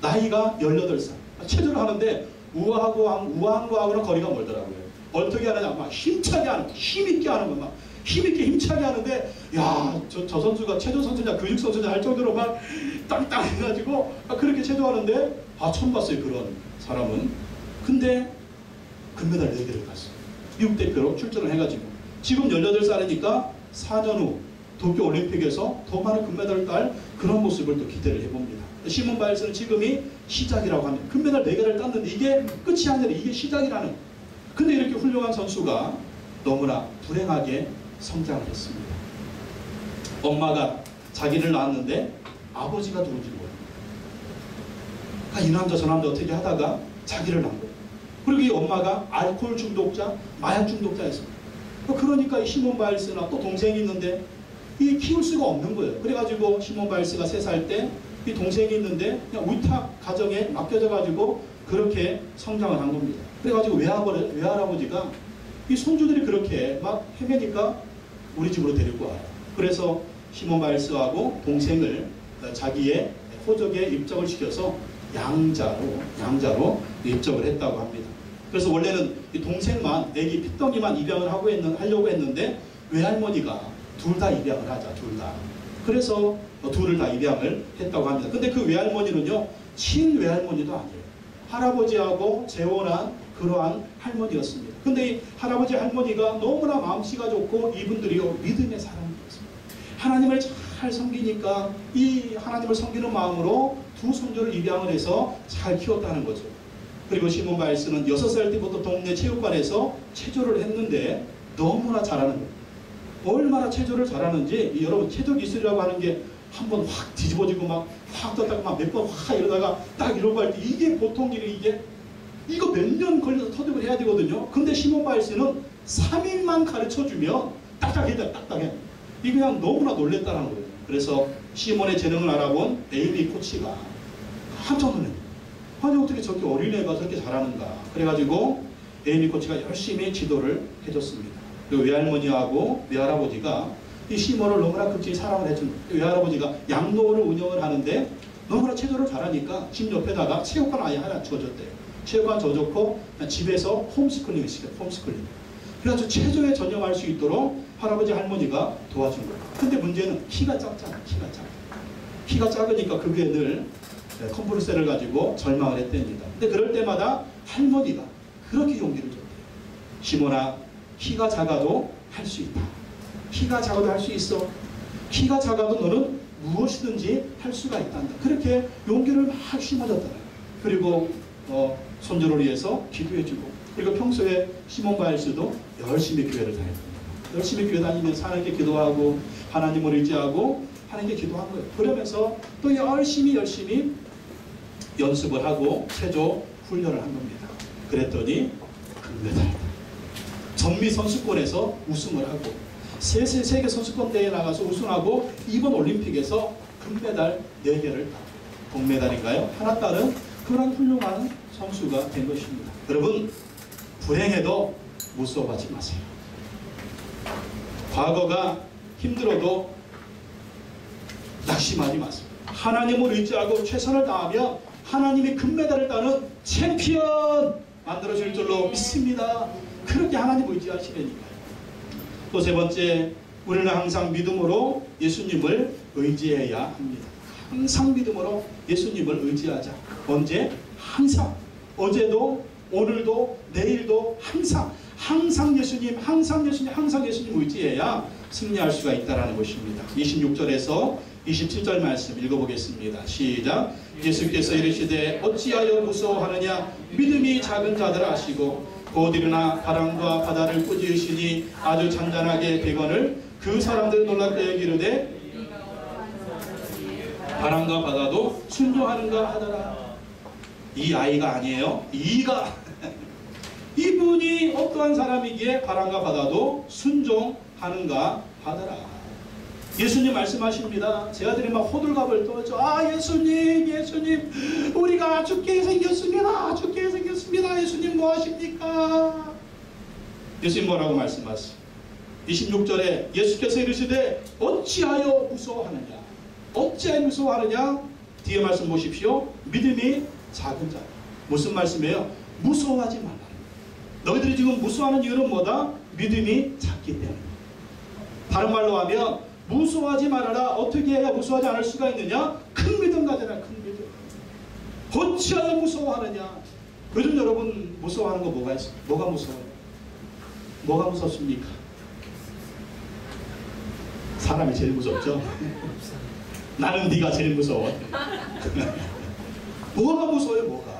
나이가 18살. 체조를 하는데 우아한 거하고는 거리가 멀더라고요. 어떻게 하느냐, 막 힘차게 하는 거, 힘있게 하는 거, 막 힘있게 힘차게 하는데, 야, 저 선수가 체조 선수냐, 교육 선수냐 할 정도로 막 땅땅 해가지고 그렇게 체조하는데, 처음 봤어요, 그런 사람은. 근데 금메달 4개를 땄어요. 미국 대표로 출전을 해가지고. 지금 18살이니까 4년 후 도쿄 올림픽에서 더 많은 금메달을 딸 그런 모습을 또 기대를 해봅니다. 시몬 바일스는 지금이 시작이라고 합니다. 금메달 4개를 땄는데 이게 끝이 아니라 이게 시작이라는. 근데 이렇게 훌륭한 선수가 너무나 불행하게 성장을 했습니다. 엄마가 자기를 낳았는데 아버지가 누군지 몰라요. 이 남자 저 남자 어떻게 하다가 자기를 낳은 거예요. 그리고 이 엄마가 알코올 중독자, 마약 중독자였습니다. 그러니까 이 시몬 바일스나 또 동생이 있는데 이 키울 수가 없는 거예요. 그래가지고 시몬 바일스가 3살 때 이 동생이 있는데 그냥 위탁 가정에 맡겨져가지고 그렇게 성장을 한 겁니다. 그래가지고 외할아버지가 이 손주들이 그렇게 막 헤매니까 우리 집으로 데리고 와요. 그래서 시몬 바일스하고 동생을 자기의 호적에 입적을 시켜서 양자로 입적을 했다고 합니다. 그래서 원래는 이 동생만 애기 핏덩이만 입양을 하려고 했는데 외할머니가 둘 다 입양을 하자, 둘 다. 그래서 둘을 다 입양을 했다고 합니다. 근데 그 외할머니는요, 친외할머니도 아니에요. 할아버지하고 재혼한 그러한 할머니였습니다. 근데 이 할아버지 할머니가 너무나 마음씨가 좋고 이분들이요, 믿음의 사람이었습니다. 하나님을 잘 섬기니까 이 하나님을 섬기는 마음으로 두 손주를 입양을 해서 잘 키웠다는 거죠. 그리고 시몬 바일스는 6살 때부터 동네 체육관에서 체조를 했는데 너무나 잘하는 거예요. 얼마나 체조를 잘하는지 여러분 체조 기술이라고 하는 게 한번 확 뒤집어지고 막 확 떴다가 막 몇 번 확 이러다가 딱 이러고 할 때 이게 보통 일이 이거 몇 년 걸려서 터득을 해야 되거든요. 근데 시몬 바일스는 3일만 가르쳐주면 딱딱해. 이 그냥 너무나 놀랬다는 거예요. 그래서 시몬의 재능을 알아본 에이미 코치가 깜짝 놀랐어요. 아니 어떻게 저렇게 어린애가 저렇게 잘하는가. 그래가지고 에이미 코치가 열심히 지도를 해줬습니다. 그 외할머니하고 외할아버지가 이 시몬을 너무나 극진히 사랑을 해준 외할아버지가 양로원을 운영을 하는데 너무나 체조를 잘하니까 집 옆에다가 체육관 아예 하나 주어줬대요. 체육관 줘줬고 집에서 홈스쿨링을 시켜요. 홈스쿨링. 그래가지고 체조에 전념할 수 있도록 할아버지 할머니가 도와준 거예요. 근데 문제는 키가 작잖아. 키가 작으니까 그게 늘 컴플렉스를 가지고 절망을 했답니다. 근데 그럴 때마다 할머니가 그렇게 용기를 줬대요. 시몬아, 키가 작아도 할 수 있다. 키가 작아도 할 수 있어. 키가 작아도 너는 무엇이든지 할 수가 있단다. 그렇게 용기를 막 심어줬다. 그리고 손주를 위해서 기도해주고, 그리고 평소에 시몬 바일스도 열심히 교회를 다녔습니다. 열심히 교회 다니면서 하나님께 기도하고 하나님을 의지하고 하나님께 기도한 거예요. 그러면서 또 열심히 연습을 하고 체조 훈련을 한 겁니다. 그랬더니 금메달, 전미 선수권에서 우승을 하고 세계 선수권 대회에 나가서 우승하고 이번 올림픽에서 금메달 4개를 동메달인가요? 하나 따른 그런 훌륭한 선수가 된 것입니다. 여러분, 불행해도 무서워하지 마세요. 과거가 힘들어도 낙심하지 마세요. 하나님을 의지하고 최선을 다하면 하나님이 금메달을 따는 챔피언 만들어질 줄로 믿습니다. 그렇게 하나님 의지하시려니까요. 또 세 번째, 우리는 항상 믿음으로 예수님을 의지해야 합니다. 항상 믿음으로 예수님을 의지하자. 언제? 항상. 어제도 오늘도 내일도 항상 예수님 의지해야 승리할 수가 있다는 것입니다. 26절에서 27절 말씀 읽어보겠습니다. 시작. 예수께서 이르시되 어찌하여 무서워하느냐, 믿음이 작은 자들 아시고 곧 일어나 바람과 바다를 꾸짖으시니 아주 잔잔하게 되거늘 그 사람들 놀랍게 여기르되 바람과 바다도 순종하는가 하더라. 이 아이가 아니에요. 이분이 어떠한 사람이기에 바람과 바다도 순종하는가 하더라. 예수님 말씀하십니다. 제 아들이 막 호들갑을 떨죠. 예수님 우리가 죽게 생겼습니다. 예수님 뭐 하십니까? 예수님 뭐라고 말씀하세요? 26절에 예수께서 이르시되 어찌하여 무서워하느냐? 뒤에 말씀 보십시오. 믿음이 작은 자. 무슨 말씀이에요? 무서워하지 말라. 너희들이 지금 무서워하는 이유는 뭐다? 믿음이 작기 때문에. 다른 말로 하면 무서워하지 말아라. 어떻게 해야 무서워하지 않을 수가 있느냐? 큰 믿음 가져라. 큰 믿음. 어찌하여 무서워하느냐? 요즘 여러분 무서워하는 거 뭐가 있어요? 뭐가 무서워요? 뭐가 무섭습니까? 사람이 제일 무섭죠? 나는 네가 제일 무서워. 뭐가 무서워요? 뭐가?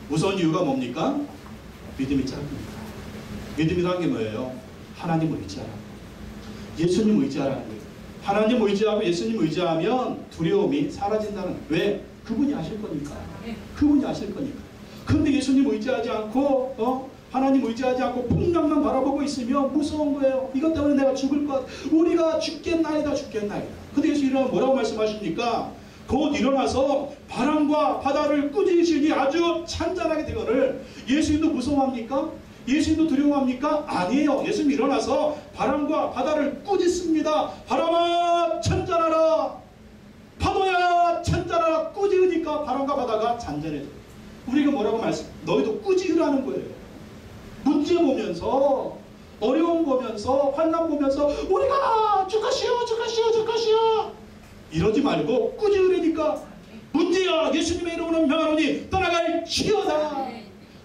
무서운 이유가 뭡니까? 믿음이 작습니다. 믿음이라는 게 뭐예요? 하나님을 의지하라는 거예요. 예수님 의지하라는 거예요. 하나님 의지하고 예수님 의지하면 두려움이 사라진다는 거예요. 왜? 그분이 아실 거니까. 그런데 예수님 의지하지 않고 하나님 의지하지 않고 풍랑만 바라보고 있으면 무서운 거예요. 이것 때문에 내가 죽을 것, 우리가 죽겠나이다. 근데 예수님은 뭐라고 말씀하십니까? 곧 일어나서 바람과 바다를 꾸짖으시니 아주 찬잔하게 되거늘. 예수님도 무서워합니까? 예수님도 두려워합니까? 아니에요. 예수님 일어나서 바람과 바다를 꾸짖습니다. 바람아 찬잔하라, 파도야 찬잔하라. 꾸짖으니까 바람과 바다가 잔잔해져요. 우리가 뭐라고 너희도 꾸짖으라는 거예요. 문제 보면서, 어려움 보면서, 환난 보면서 우리가 주가시오 이러지 말고 꾸짖으라니까. 문제야 예수님의 이름으로 명하노니 떠나갈지어다.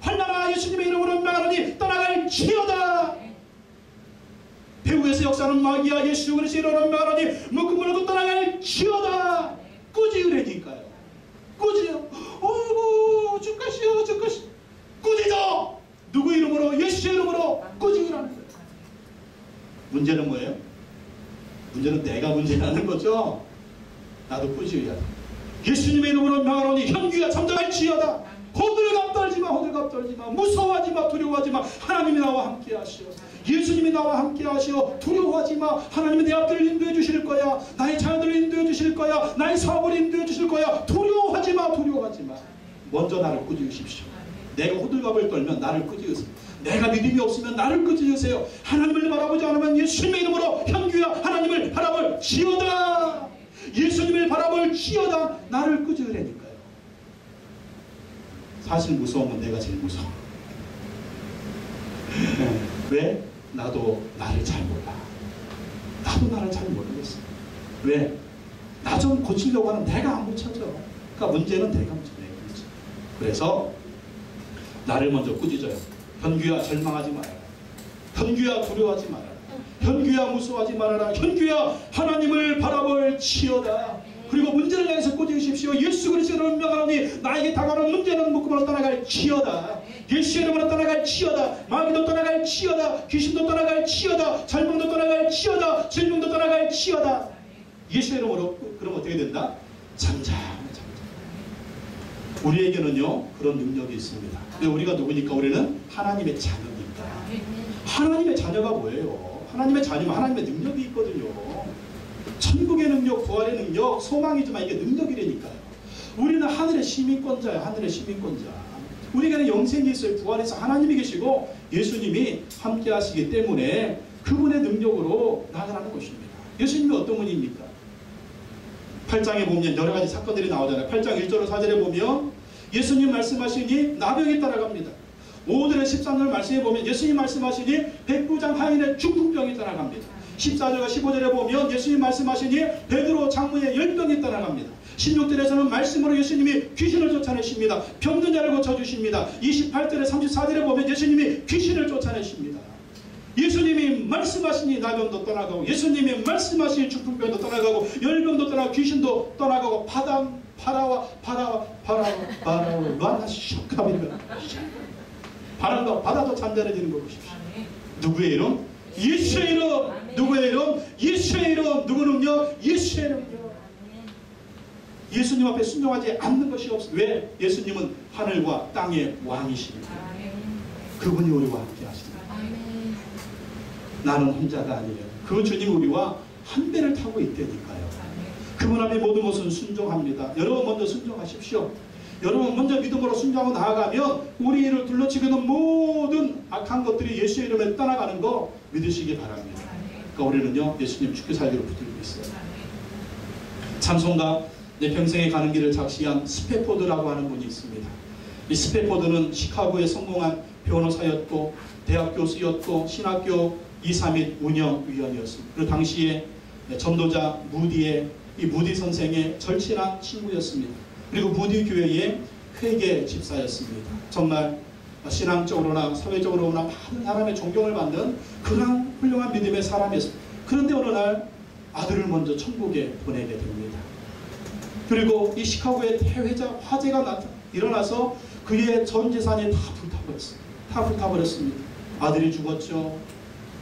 환난아 예수님의 이름으로 명하노니 떠나갈지어다. 배후에서 역사하는 마귀야 예수 그리스도의 이름으로 명하노니 묶음으로도 떠나갈지어다. 꾸짖으라니까요. 꾸짖어. 어이구 주가시오. 꾸짖어. 누구 이름으로? 예수의 이름으로 꾸짖으라는 거예요. 문제는 뭐예요? 문제는 내가 문제라는 거죠. 나도 꾸짖어야 돼. 예수님의 이름으로 명하노니 현규야 잠잠할지어다. 호들갑 떨지마, 호들갑 떨지마, 무서워하지마, 두려워하지마. 하나님이 나와 함께 하시오. 예수님이 나와 함께 하시오. 두려워하지마. 하나님이 내 앞들을 인도해 주실 거야. 나의 자녀들을 인도해 주실 거야. 나의 사업을 인도해 주실 거야. 두려워하지마, 두려워하지마. 먼저 나를 꾸짖으십시오. 내가 호들갑을 떨면 나를 꾸짖으세요. 내가 믿음이 없으면 나를 꾸짖으세요. 하나님을 바라보지 않으면 예수님의 이름으로 현규야 하나님을 바라볼 지어다. 예수님을 바라볼 지어다. 나를 꾸짖으라니까요. 사실 무서운 건 내가 제일 무서워. 왜? 나도 나를 잘 몰라. 나도 나를 잘 모르겠어. 왜? 나 좀 고치려고 하는 내가 안 고쳐져. 그러니까 문제는 내가 문제네. 그래서 나를 먼저 꾸짖어요. 현규야 절망하지 말아라. 현규야 두려워하지 말아라. 현규야 무서워하지 말아라. 현규야 하나님을 바라볼 지어다. 그리고 문제를 향해서 꾸짖으십시오. 예수 그리스도를 명하노니 나에게 다가오는 문제는 묶음으로 떠나갈 지어다. 예수의 이름으로 떠나갈 지어다. 마귀도 떠나갈 지어다. 귀신도 떠나갈 지어다. 절망도 떠나갈 지어다. 질병도 떠나갈 지어다. 예수의 이름으로. 그럼 어떻게 된다? 잠잠. 우리에게는요 그런 능력이 있습니다. 근데 우리가 누구니까? 우리는 하나님의 자녀니까. 하나님의 자녀가 뭐예요? 하나님의 자녀면 하나님의 능력이 있거든요. 천국의 능력, 부활의 능력, 소망이지만 이게 능력이라니까요. 우리는 하늘의 시민권자예요. 하늘의 시민권자. 우리에게는 영생이 있어요. 부활해서 하나님이 계시고 예수님이 함께 하시기 때문에 그분의 능력으로 나아가는 것입니다. 예수님이 어떤 분입니까? 8장에 보면 여러 가지 사건들이 나오잖아요. 8장 1절로 4절에 보면 예수님 말씀하시니 나병이 따라갑니다. 5절에 13절 말씀에 보면 예수님 말씀하시니 백부장 하인의 중풍병이 따라갑니다. 14절과 15절에 보면 예수님 말씀하시니 베드로 장로의 열병이 따라갑니다. 16절에서는 말씀으로 예수님이 귀신을 쫓아내십니다. 병든 자를 고쳐주십니다. 28절에 34절에 보면 예수님이 귀신을 쫓아내십니다. 예수님이 말씀하시니 나병도 떠나가고 예수님이 말씀하시니 중풍병도 떠나가고 열병도 떠나고 귀신도 떠나가고 바다와 바다도 잠잠해지는 거 보십시오. 누구의 이름? 예수의 이름. 누구의 이름? 예수의 이름. 누구는요? 예수의 이름요. 예수님 앞에 순종하지 않는 것이 없어요. 왜? 예수님은 하늘과 땅의 왕이십니다. 그분이 우리와 함께 하십니다. 나는 혼자가 아니에요. 그 주님 우리와 한 배를 타고 있다니까요. 그분 앞에 모든 것은 순종합니다. 여러분 먼저 순종하십시오. 여러분 먼저 믿음으로 순종하고 나아가면 우리를 둘러치고는 모든 악한 것들이 예수의 이름에 떠나가는 거 믿으시기 바랍니다. 그러니까 우리는요 예수님 죽게 살기로 붙들고 있어요. 찬송가 내 평생에 가는 길을 작시한 스패포드라고 하는 분이 있습니다. 이 스패포드는 시카고에 성공한 변호사였고 대학 교수였고 신학교 2, 3일 운영위원이었습니다. 그리고 당시에 전도자 무디의 이 무디 선생의 절친한 친구였습니다. 그리고 무디 교회의 회계 집사였습니다. 정말 신앙적으로나 사회적으로나 많은 사람의 존경을 받는 그런 훌륭한 믿음의 사람이었습니다. 그런데 어느 날 아들을 먼저 천국에 보내게 됩니다. 그리고 이 시카고의 대회자 화재가 일어나서 그의 전 재산이 다 불타버렸습니다. 다 불타버렸습니다. 아들이 죽었죠.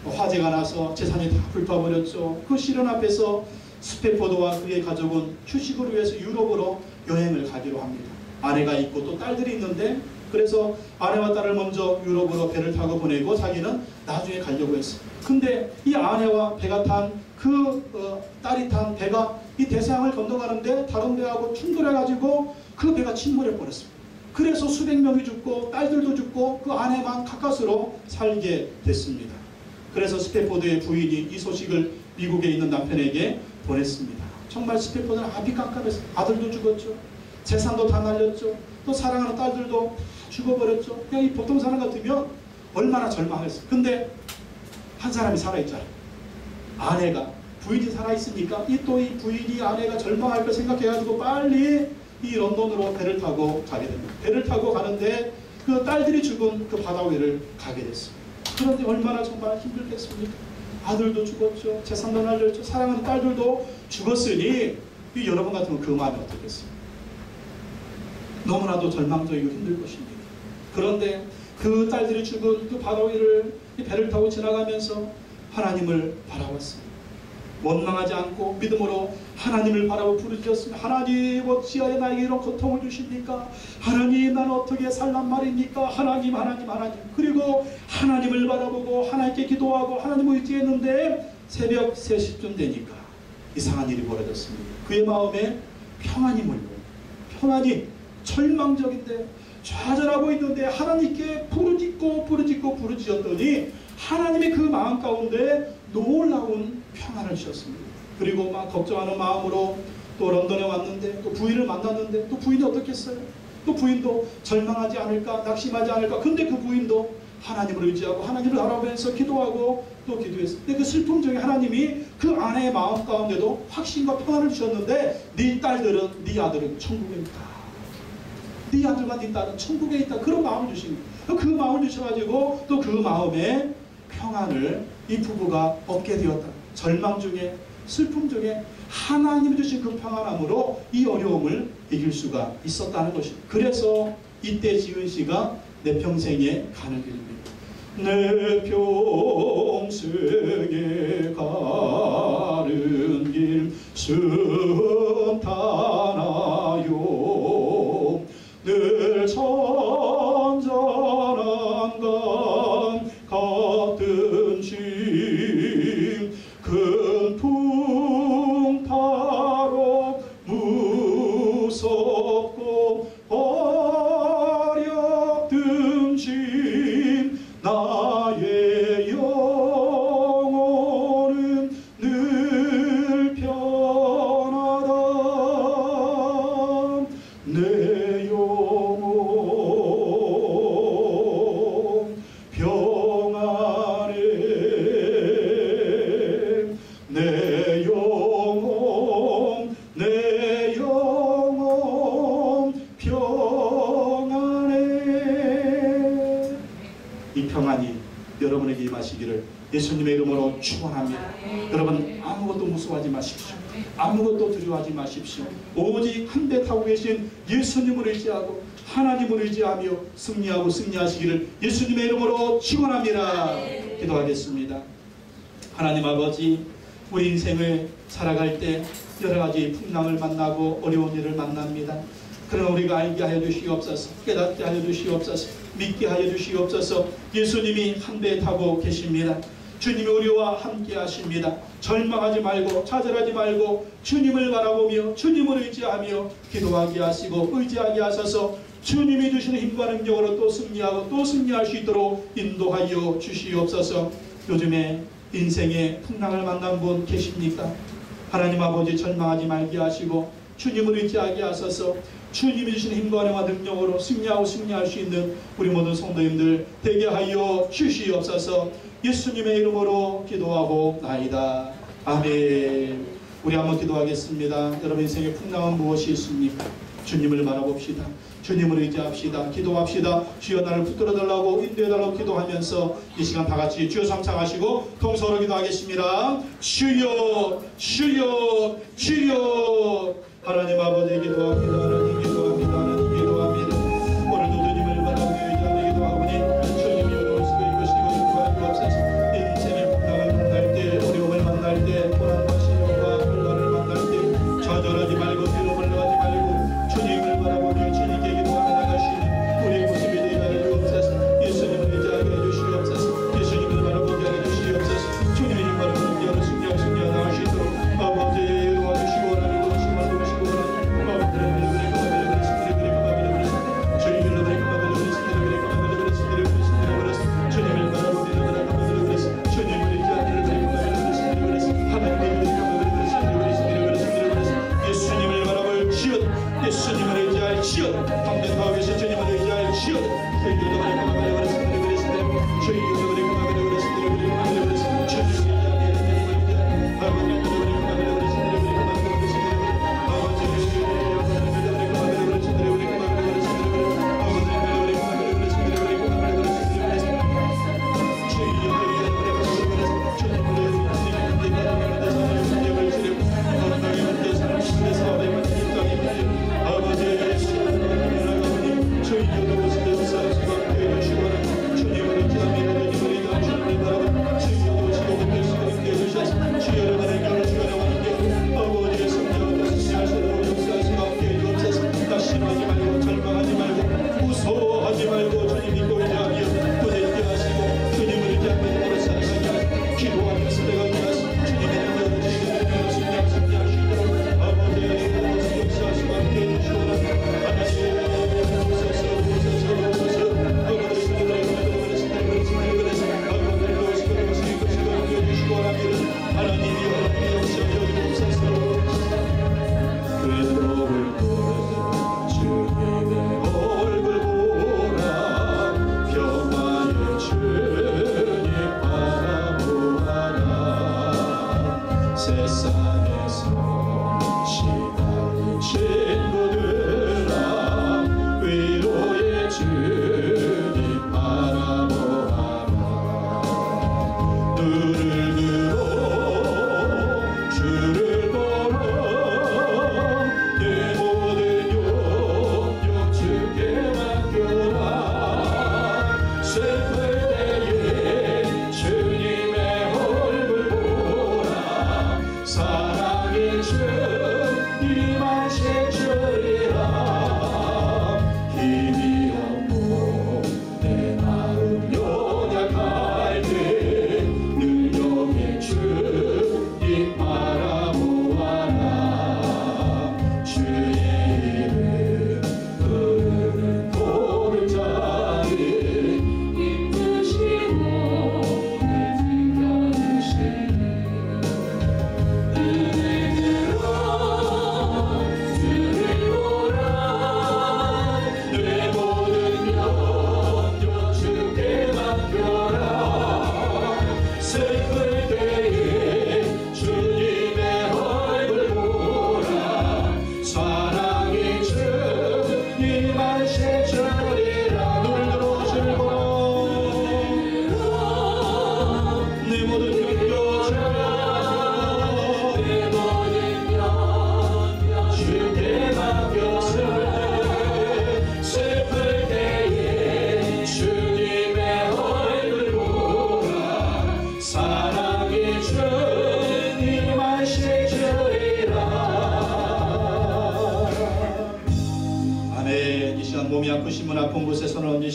화재가 나서 재산이 다 불타버렸죠. 그 시련 앞에서 스패포드와 그의 가족은 휴식을 위해서 유럽으로 여행을 가기로 합니다. 아내가 있고 또 딸들이 있는데 그래서 아내와 딸을 먼저 유럽으로 배를 타고 보내고 자기는 나중에 가려고 했어요. 근데 이 아내와 배가 탄 딸이 탄 배가 이 대서양을 건너가는데 다른 배하고 충돌해가지고 그 배가 침몰해 버렸습니다. 그래서 수백 명이 죽고 딸들도 죽고 그 아내만 가까스로 살게 됐습니다. 그래서 스패포드의 부인이 이 소식을 미국에 있는 남편에게 보냈습니다. 정말 스패포드는 앞이 깜깜했어요. 아들도 죽었죠. 재산도 다 날렸죠. 또 사랑하는 딸들도 죽어버렸죠. 그냥 이 보통 사람 같으면 얼마나 절망했어요. 근데 한 사람이 살아있잖아요. 아내가 부인이 살아있으니까 이 부인이 아내가 절망할 걸 생각해가지고 빨리 이 런던으로 배를 타고 가게 됩니다. 배를 타고 가는데 그 딸들이 죽은 그 바다 위를 가게 됐습니다. 그런데 얼마나 정말 힘들겠습니까? 아들도 죽었죠. 재산도 날렸죠. 사랑하는 딸들도 죽었으니 여러분 같으면 그 마음이 어떻겠어요? 너무나도 절망적이고 힘들 것입니다. 그런데 그 딸들이 죽은 그 바다 위를 배를 타고 지나가면서 하나님을 바라봤습니다. 원망하지 않고 믿음으로 하나님을 바라보 부르짖었으면 하나님 어찌하여 나에게 이런 고통을 주십니까? 하나님 나는 어떻게 살란 말입니까? 하나님 그리고 하나님을 바라보고 하나님께 기도하고 하나님을 의지했는데 새벽 3시쯤 되니까 이상한 일이 벌어졌습니다. 그의 마음에 평안이 몰려요. 평안이 절망적인데 좌절하고 있는데 하나님께 부르짖었더니 하나님의 그 마음 가운데 놀라운 평안을 주셨습니다. 그리고 막 걱정하는 마음으로 또 런던에 왔는데 또 부인을 만났는데 또 부인이 어떻겠어요? 또 부인도 절망하지 않을까 낙심하지 않을까. 근데 그 부인도 하나님을 의지하고 하나님을 바라보면서 기도하고 또 기도했어요. 근데 그 슬픔 중에 하나님이 그 아내의 마음 가운데도 확신과 평안을 주셨는데 네 딸들은 네 아들은 천국에 있다. 네 아들과 네 딸은 천국에 있다. 그런 마음을 주신 거예요. 그 마음을 주셔가지고 또 그 마음에 평안을 이 부부가 얻게 되었다. 절망 중에 슬픔 중에 하나님이 주신 그 평안함으로 이 어려움을 이길 수가 있었다는 것입니다. 그래서 이때 지은 시가 내 평생에 가는 길입니다. 내 평생에 가는 길 순탄하여 늘 선전한 강 같은 심 큰 풍파로 무섭고 어렵든 심 나의 영혼은 늘 편하다. 내 영혼 평안해. 내 영혼 평안해. 이 평안이 여러분에게 임하시기를 예수님의 이름으로 축원합니다. 여러분 아무것도 무서워하지 마십시오. 아무것도 두려워하지 마십시오. 오직 한 배 타고 계신 예수님을 의지하고 하나님을 의지하며 승리하고 승리하시기를 예수님의 이름으로 축원합니다. 기도하겠습니다. 하나님 아버지, 우리 인생을 살아갈 때 여러 가지 풍랑을 만나고 어려운 일을 만납니다. 그러나 우리가 알게 하여 주시옵소서, 깨닫게 하여 주시옵소서, 믿게 하여 주시옵소서. 예수님이 한 배에 타고 계십니다. 주님이 우리와 함께 하십니다. 절망하지 말고 좌절하지 말고 주님을 바라보며 주님을 의지하며 기도하게 하시고 의지하게 하셔서 주님이 주시는 힘과 능력으로 또 승리하고 또 승리할 수 있도록 인도하여 주시옵소서. 요즘에 인생의 풍랑을 만난 분 계십니까? 하나님 아버지 절망하지 말게 하시고 주님을 의지하게 하셔서 주님이 주시는 힘과 능력으로 승리하고 승리할 수 있는 우리 모든 성도님들 되게 하여 주시옵소서. 예수님의 이름으로 기도하고 나이다. 아멘. 우리 한번 기도하겠습니다. 여러분 인생의 풍랑은 무엇이 있습니까? 주님을 바라봅시다. 주님을 의지합시다. 기도합시다. 주여 나를 붙들어달라고 인도해달라고 기도하면서 이 시간 다같이 주여 삼창하시고 통성으로 기도하겠습니다. 주여 주여 주여. 하나님 아버지 기도합니다. 하나님 기도합니다. 하나님 기도합니다. 오늘도 주님을 바라보며 의지하며 기도하오니 주님이 어려우시고 이것이고 구하옵소서. 인생의 풍랑을 만날 때 어려움을 만날 때 고난과 시련과 혼란을 만날 때 좌절하지 말고 뒤로 물러가지 말고 주님을 바라보며 주님께 기도하며 나가시는 우리의 모습이 되게 하여 주옵소서. 예수님을 의지하게 해주시옵소서. 예수님을 바라보게 하여 주시옵소서. 주님의 힘과 능력으로 승리하고 나갈 수 있도록 아버지 도와주시고 하나님 도와주시고 도와주시고 주님을 바라보며 주님을 의지하게 예수님을 바라볼 지은 예수님을 의지할 지은 함께 타고 계신 주님을 의지할 지은 저희들도 주님을 의지하며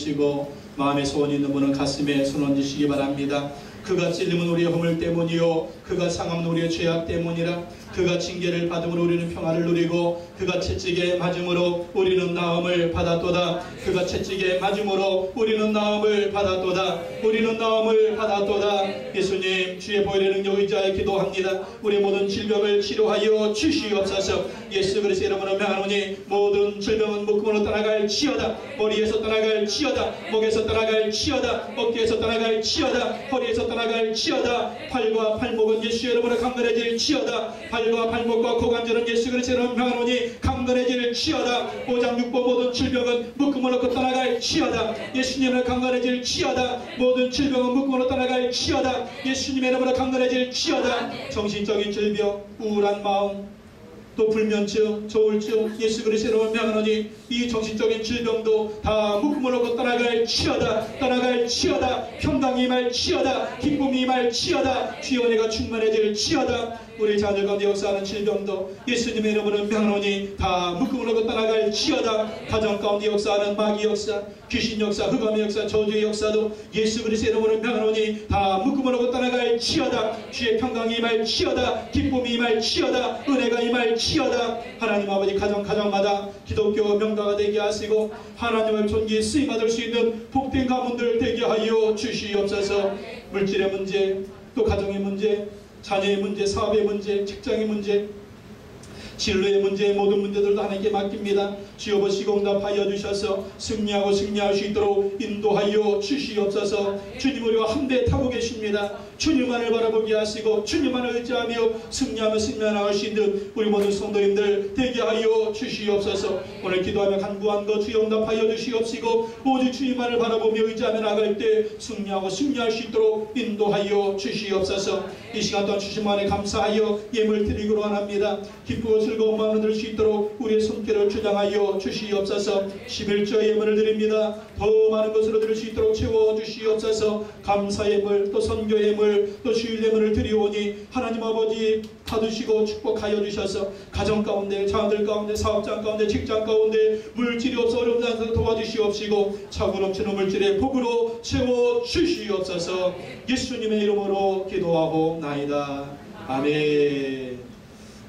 주시고 마음에 소원이 있는 분은 가슴에 손 얹으시기 바랍니다. 그가 찔림은 우리의 허물 때문이요 그가 상함은 우리의 죄악 때문이라. 그가 징계를 받음으로 우리는 평화를 누리고 그가 채찍에 맞음으로 우리는 나음을 받았도다. 그가 채찍에 맞음으로 우리는 나음을 받았도다. 우리는 나음을 받았도다. 예수님 주의 보혈의 능력 의지하여 기도합니다. 우리 모든 질병을 치료하여 주시옵소서. 예수 그리스도의 이름으로 명하노니 모든 질병은 묶음으로 떠나갈 치여다. 머리에서 떠나갈 치여다. 목에서 떠나갈 치여다. 어깨에서 떠나갈 치여다. 허리에서 떠나갈 치여다. 팔과 팔목은 예수의 이름으로 강건해질 치여다. 발과 발목과 고관절은 예수 그리스도의 이름으로 명하노니 강건해질 치여다. 오장육부 모든 질병은 묶음으로 떠나갈 치여다. 예수님을 강건해질 치여다. 모든 질병은 묶음으로 떠나갈 치여다. 예수님의 이름으로 강건해질 치여다. 정신적인 질병, 우울한 마음, 또 불면증, 조울증, 예수 그리스도의 이름으로 명하노니 이 정신적인 질병도 다 묶음으로 떠나갈 치여다. 떠나갈 치여다. 평강이 임할 치여다. 기쁨이 임할 치여다. 주의 은혜가 충만해질 치여다. 우리 자녀 가운데 역사하는 질병도 예수님의 이름으로 명하노니 다 묶음으로 떠나갈 치여다. 가정 가운데 역사하는 마귀 역사, 귀신 역사, 흑암의 역사, 저주의 역사도 예수 그리스도의 이름으로 명하노니 다 묶음으로 떠나갈 치여다. 주의 평강이 임할 치여다. 기쁨이 임할 치여다. 은혜가 임할 치여다. 하나님 아버지 가정마다 기독교 명가가 되게 하시고 하나님의 존귀에 쓰임받을 수 있는 복된 가문들 되게 하여 주시옵소서. 물질의 문제, 또 가정의 문제, 자녀의 문제, 사업의 문제, 직장의 문제, 진로의 문제, 모든 문제들도 하나님께 맡깁니다. 주여 보시고 응답하여 주셔서 승리하고 승리할 수 있도록 인도하여 주시옵소서. 주님 우리와 함께 타고 계십니다. 주님만을 바라보게 하시고 주님만을 의지하며 승리하며 승리하실 수 있는 우리 모든 성도님들 되게 하여 주시옵소서. 오늘 기도하며 간구한 것 주여 응답하여 주시옵시고 오직 주님만을 바라보며 의지하며 나갈 때 승리하고 승리할 수 있도록 인도하여 주시옵소서. 이 시간 동안 주신 만에 감사하여 예물 드리기로 원합니다. 기쁘고 즐거운 마음을 들 수 있도록 우리의 손길을 주장하여 주시옵소서. 11조 예물을 드립니다. 더 많은 것으로 드릴 수 있도록 채워주시옵소서. 감사 예물, 또 선교 예물, 또 주일 예물을 드리오니 하나님 아버지 받으시고 축복하여 주셔서 가정 가운데, 자녀들 가운데, 사업장 가운데, 직장 가운데 물질이 없어 어려운 자들 도와주시옵시고 차고 넘치는 물질의 복으로 채워주시옵소서. 예수님의 이름으로 기도하고 나이다. 아멘.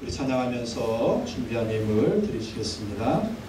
우리 찬양하면서 준비한 예물 드리시겠습니다.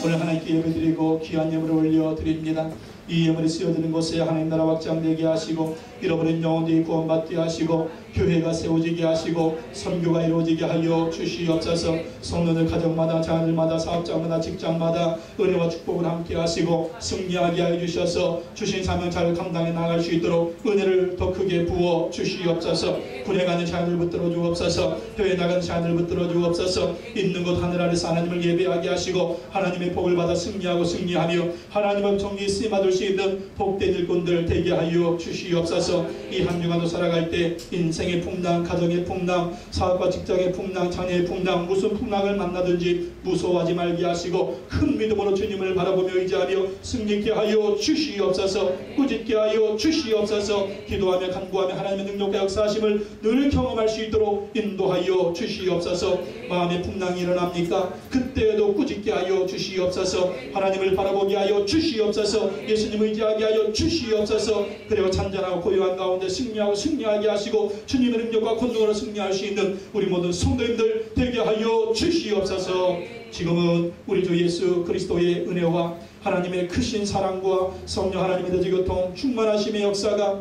오늘 하나님께 예배드리고 귀한 예물을 올려드립니다. 이 예물이 쓰여지는 곳에 하나님 나라 확장되게 하시고 잃어버린 영혼들이 구원받게 하시고 교회가 세워지게 하시고 선교가 이루어지게 하여 주시옵소서. 성도들 가정마다 자녀들마다 사업장마다 직장마다 은혜와 축복을 함께 하시고 승리하게 하여 주셔서 주신 사명 잘 감당해 나갈 수 있도록 은혜를 더 크게 부어 주시옵소서. 군에 가는 자녀들 붙들어 주옵소서. 교회 나가는 자녀들 붙들어 주옵소서. 있는 곳 하늘 아래서 하나님을 예배하게 하시고 하나님의 복을 받아 승리하고 승리하며 하나님의 정리에 쓰임받을 수 있는 복된 일꾼들 되게 하여 주시옵소서. 이 한 주간도 살아갈 때 인생의 풍랑, 가정의 풍랑, 사업과 직장의 풍랑, 자녀의 풍랑, 무슨 풍랑을 만나든지 무서워하지 말게 하시고 큰 믿음으로 주님을 바라보며 의지하며 승리케 하여 주시옵소서. 꾸짖게 하여 주시옵소서. 기도하며 간구하며 하나님의 능력과 역사하심을 늘 경험할 수 있도록 인도하여 주시옵소서. 마음의 풍랑이 일어납니까? 그때에도 꾸짖게 하여 주시옵소서. 하나님을 바라보게 하여 주시옵소서. 예수님 의지하게 하여 주시옵소서. 그리고 잔잔하고 고요한 가운데 승리하고 승리하게 하시고 주님의 능력과 권능으로 승리할 수 있는 우리 모든 성도님들 되게 하여 주시옵소서. 지금은 우리 주 예수 그리스도의 은혜와 하나님의 크신 사랑과 성령 하나님의 대지교통 충만하심의 역사가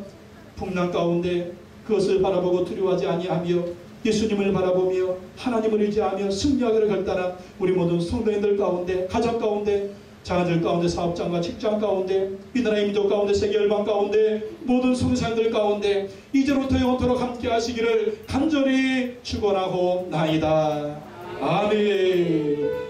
풍랑 가운데 그것을 바라보고 두려워하지 아니하며 예수님을 바라보며 하나님을 의지하며 승리하기를 결단한 우리 모든 성도님들 가운데, 가정 가운데, 자녀들 가운데, 사업장과 직장 가운데, 이 나라의 민족 가운데, 세계 열방 가운데, 모든 성도님들 가운데 이제부터 영원토록 함께 하시기를 간절히 축원하고 나이다. 아멘.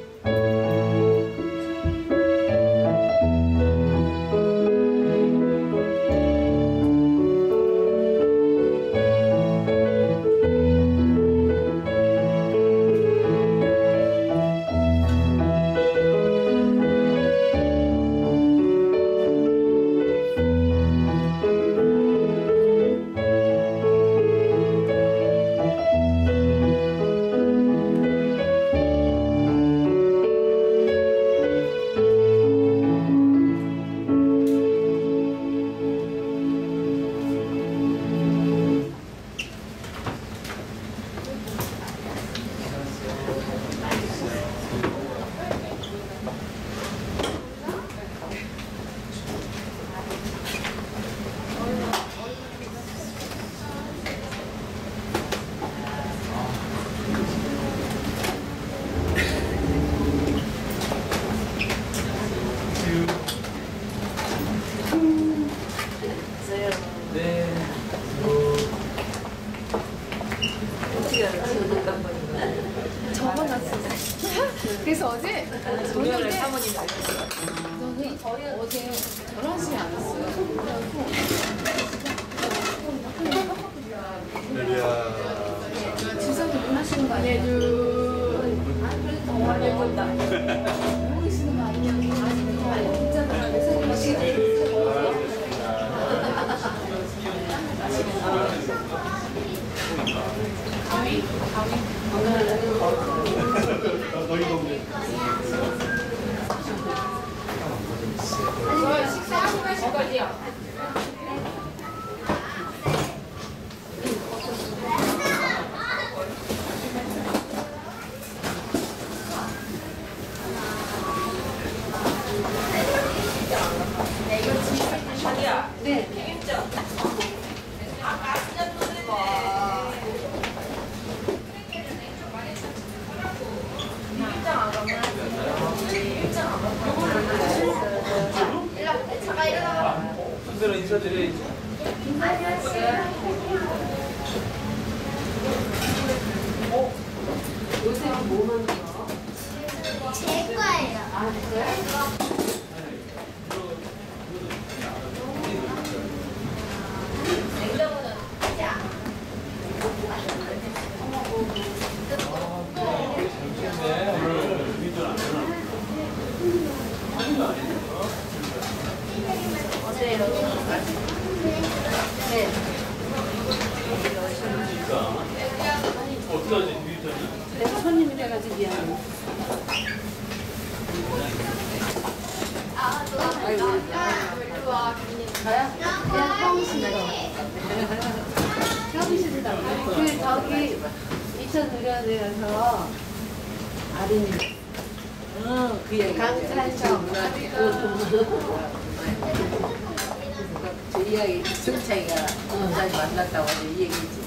그래서 어제 저녁에 사모님 알렸어요. 저는 어제 11시에 안 왔어요. 주사도 못 하시는 거 아니에요? 많이 해본다. 모르시는 거 아니냐고. 있잖아. 식사하고 가실 거지요? 네, 이거 지금 자기야. 네. 되겠죠? 아까 진짜 또 와. 일장 안 가면 일장 안 가면 차가 일어나. 순서로 인사드려야지. 안녕하세요. 요새 뭐 만들어? 제 거예요. 아, 그래? 냉장고는 자. 네, 오늘 위도 안 되나? 어때요? 네. 그러니까 어떻게 하지? 위도는? 내가 손님이 돼가지고 미안해. 가야? 야, 사무실에 가. 사무실에 가. 그 저기 이천의료원에서 아린이. 그 얘기. 강찬성. 저 이야기 승창이가 부산이 만났다고 이 얘기지.